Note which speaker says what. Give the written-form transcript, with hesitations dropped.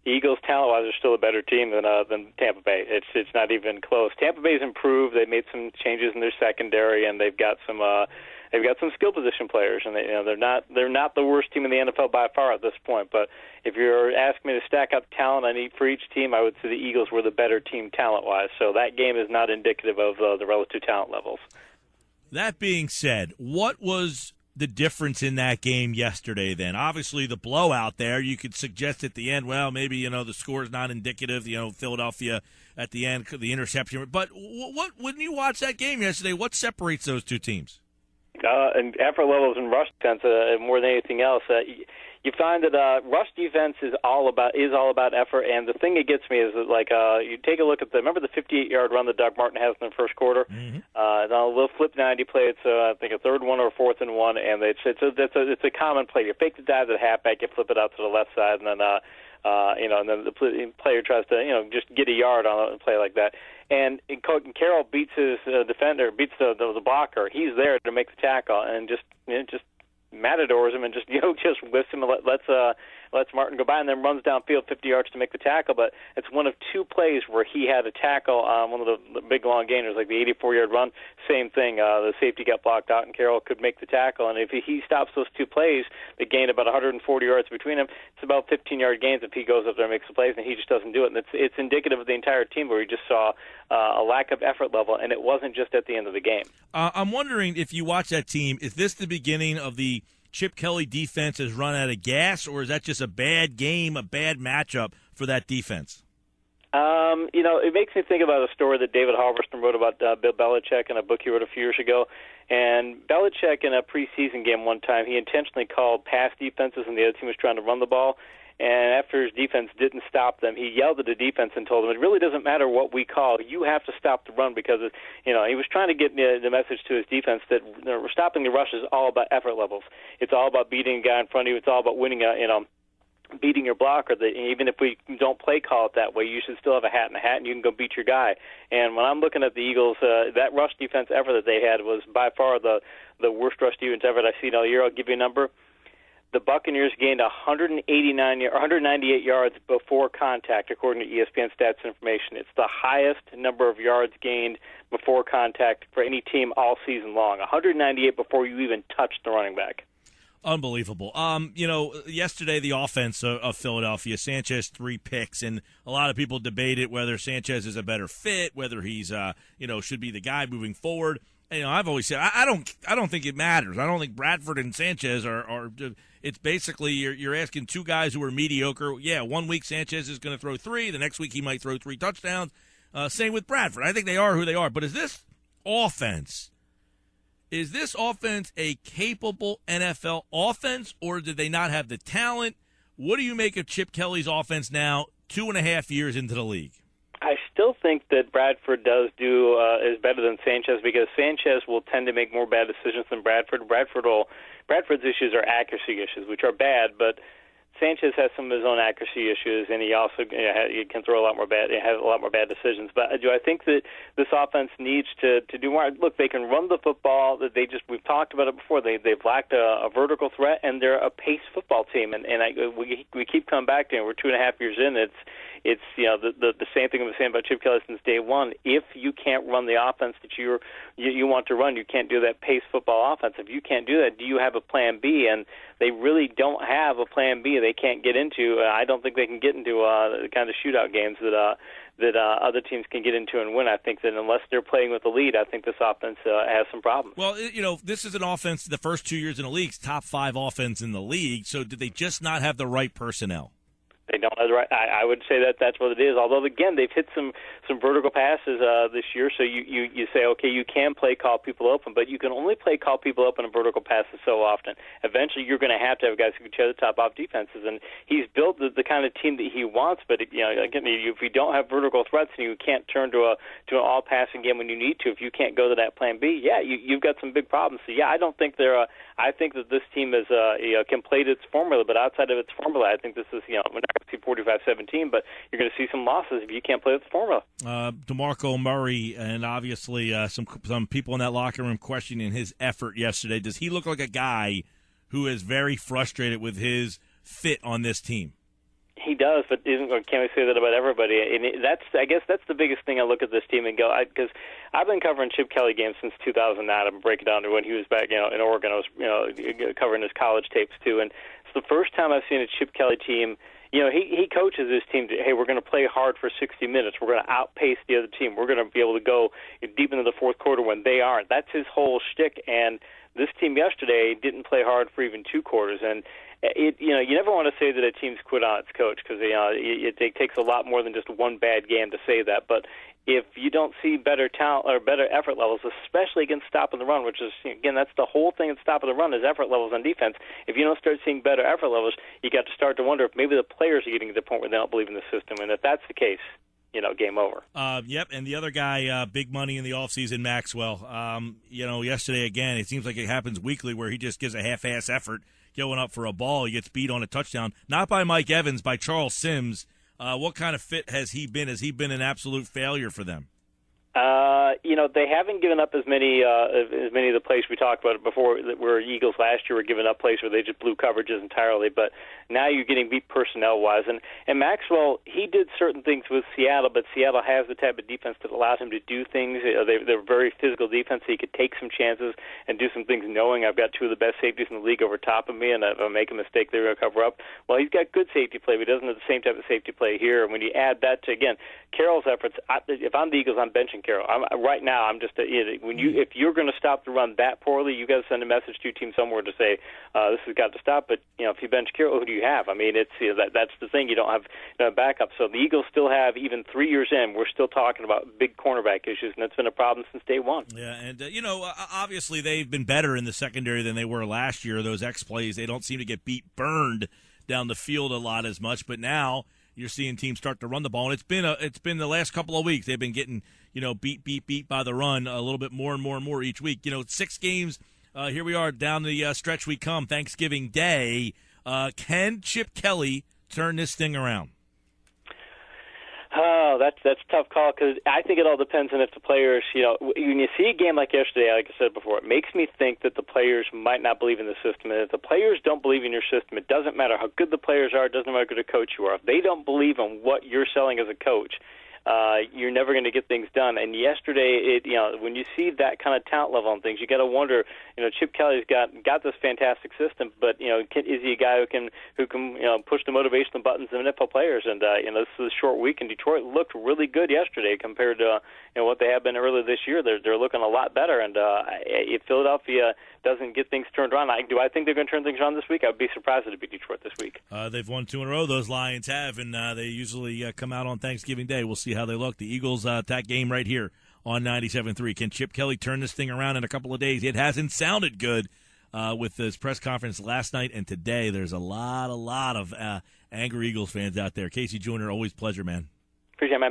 Speaker 1: Eagles, talent-wise, are still a better team than Tampa Bay. It's not even close. Tampa Bay's improved. They made some changes in their secondary, and they've got some skill position players. And they're not the worst team in the NFL by far at this point. But if you're asking me to stack up talent for each team, I would say the Eagles were the better team talent-wise. So that game is not indicative of the relative talent levels.
Speaker 2: That being said, what was the difference in that game yesterday then? Obviously the blowout there, you could suggest at the end, well, maybe, the score is not indicative, Philadelphia at the end, the interception. But what when you watch that game yesterday, what separates those two teams?
Speaker 1: And effort levels and rush defense more than anything else. You find that rush defense is all about effort, and the thing that gets me is that you take a look at remember the 58-yard run that Doug Martin has in the first quarter. Mm-hmm. A little flip 90 play. It's I think a 3rd and 1 or 4th and 1, and it's a common play. You fake the dive to the halfback, you flip it out to the left side, and then and then the player tries to just get a yard on a play like that. And Carroll beats his defender, beats the blocker. He's there to make the tackle, and just matadors him and just whiffs him and lets Martin go by, and then runs downfield 50 yards to make the tackle. But it's one of two plays where he had a tackle on one of the big long gainers, like the 84-yard run. Same thing. The safety got blocked out, and Carroll could make the tackle. And if he stops those two plays, they gain about 140 yards between them. It's about 15-yard gains if he goes up there and makes the plays, and he just doesn't do it. And it's indicative of the entire team where you just saw a lack of effort level, and it wasn't just at the end of the game.
Speaker 2: I'm wondering if you watch that team, is this the beginning of the Chip Kelly defense has run out of gas, or is that just a bad game, a bad matchup for that defense?
Speaker 1: It makes me think about a story that David Halverson wrote about Bill Belichick in a book he wrote a few years ago. And Belichick, in a preseason game one time, he intentionally called pass defenses, and the other team was trying to run the ball. And after his defense didn't stop them, he yelled at the defense and told them, it really doesn't matter what we call. You have to stop the run because, he was trying to get the message to his defense that stopping the rush is all about effort levels. It's all about beating a guy in front of you. It's all about winning beating your blocker. Even if we don't play call it that way, you should still have a hat in a hat, and you can go beat your guy. And when I'm looking at the Eagles, that rush defense effort that they had was by far the worst rush defense effort I've seen all year. I'll give you a number. The Buccaneers gained 198 yards before contact, according to ESPN stats information. It's the highest number of yards gained before contact for any team all season long. 198 before you even touched the running back.
Speaker 2: Unbelievable. Yesterday the offense of Philadelphia, Sanchez 3 picks, and a lot of people debated whether Sanchez is a better fit, whether he's should be the guy moving forward. And, I've always said I don't think it matters. I don't think Bradford and Sanchez are it's basically you're asking two guys who are mediocre. Yeah, 1 week Sanchez is going to throw 3, the next week he might throw 3 touchdowns. Same with Bradford. I think they are who they are. But is this offense a capable NFL offense, or did they not have the talent? What do you make of Chip Kelly's offense now, 2.5 years into the league?
Speaker 1: I still think that Bradford is better than Sanchez because Sanchez will tend to make more bad decisions than Bradford. Bradford's issues are accuracy issues, which are bad, but Sanchez has some of his own accuracy issues, and he also he can throw a lot more bad decisions. But do I think that this offense needs to do more? Look, they can run the football. We've talked about it before. They've lacked a vertical threat, and they're a pace football team. And we keep coming back to it. We're 2.5 years in. It's the same thing I've been saying about Chip Kelly since day one. If you can't run the offense that you want to run, you can't do that pace football offense. If you can't do that, do you have a plan B? And they really don't have a plan B. They can't get into. I don't think they can get into the kind of shootout games that other teams can get into and win. I think that unless they're playing with the lead, I think this offense has some problems.
Speaker 2: Well, this is an offense. The first 2 years in the league's top 5 offense in the league. So did they just not have the right personnel?
Speaker 1: They don't have the right. I would say that's what it is. Although again, they've hit some vertical passes this year. So you say, okay, you can play call people open, but you can only play call people open in vertical passes so often. Eventually, you're going to have guys who can tear the top off defenses, and he's built the kind of team that he wants. But again, if you don't have vertical threats and you can't turn to an all passing game when you need to, if you can't go to that plan B, you've got some big problems. So I don't think they're. I think that this team is can play its formula, but outside of its formula, I think this is we're not going to see 45-17, but you're going to see some losses if you can't play with the formula.
Speaker 2: DeMarco Murray, and obviously some people in that locker room questioning his effort yesterday. Does he look like a guy who is very frustrated with his fit on this team?
Speaker 1: He does, but can't we say that about everybody? And I guess that's the biggest thing I look at this team and go, because I've been covering Chip Kelly games since 2009. I've been breaking down to when he was back, in Oregon. I was, covering his college tapes too, and it's the first time I've seen a Chip Kelly team. He coaches his team to, hey, we're going to play hard for 60 minutes. We're going to outpace the other team. We're going to be able to go deep into the fourth quarter when they aren't. That's his whole shtick. And this team yesterday didn't play hard for even 2 quarters. And you never want to say that a team's quit on its coach, because it takes a lot more than just one bad game to say that. But if you don't see better talent or better effort levels, especially against stopping the run, which is, again, that's the whole thing in stopping the run is effort levels on defense. If you don't start seeing better effort levels, you got to start to wonder if maybe the players are getting to the point where they don't believe in the system. And if that's the case, game over.
Speaker 2: Yep, and the other guy, big money in the offseason, Maxwell. Yesterday, again, it seems like it happens weekly where he just gives a half-ass effort going up for a ball. He gets beat on a touchdown, not by Mike Evans, by Charles Sims. What kind of fit has he been? Has he been an absolute failure for them?
Speaker 1: They haven't given up as many of the plays we talked about before, where Eagles last year were giving up plays where they just blew coverages entirely. But now you're getting beat personnel-wise. And Maxwell, he did certain things with Seattle, but Seattle has the type of defense that allows him to do things. They're very physical defense, so he could take some chances and do some things knowing I've got 2 of the best safeties in the league over top of me, and if I make a mistake, they're going to cover up. Well, he's got good safety play, but he doesn't have the same type of safety play here. And when you add that to, again, Carroll's efforts, if I'm the Eagles, I'm benching Carroll. Right now, I'm just if you're going to stop the run that poorly, you got to send a message to your team somewhere to say this has got to stop. But if you bench Carroll, who do you have? I mean, it's that's the thing. You don't have backup. So the Eagles still have, even 3 years in, we're still talking about big cornerback issues, and that's been a problem since day one.
Speaker 2: Yeah, and obviously they've been better in the secondary than they were last year. Those X plays, they don't seem to get burned down the field a lot as much. But now you're seeing teams start to run the ball, and it's been the last couple of weeks they've been getting beat by the run a little bit more and more and more each week. 6 games. Here we are down the stretch we come, Thanksgiving Day. Can Chip Kelly turn this thing around?
Speaker 1: Oh, that's a tough call, because I think it all depends on if the players, when you see a game like yesterday, like I said before, it makes me think that the players might not believe in the system. And if the players don't believe in your system, it doesn't matter how good the players are, it doesn't matter how good a coach you are. If they don't believe in what you're selling as a coach, you're never going to get things done. And yesterday, when you see that kind of talent level on things, you got to wonder. Chip Kelly's got this fantastic system, but is he a guy who can push the motivational buttons of NFL players? And this is a short week, and Detroit looked really good yesterday compared to what they have been earlier this year. They're looking a lot better. And if Philadelphia doesn't get things turned around, do I think they're going to turn things around this week? I would be surprised if it beat Detroit this week.
Speaker 2: They've won 2 in a row. Those Lions have, and they usually come out on Thanksgiving Day. We'll see how they look. The Eagles, that game right here on 97.3. Can Chip Kelly turn this thing around in a couple of days? It hasn't sounded good with his press conference last night and today. There's a lot of angry Eagles fans out there. Casey Joyner, always pleasure, man.
Speaker 1: Appreciate it, man.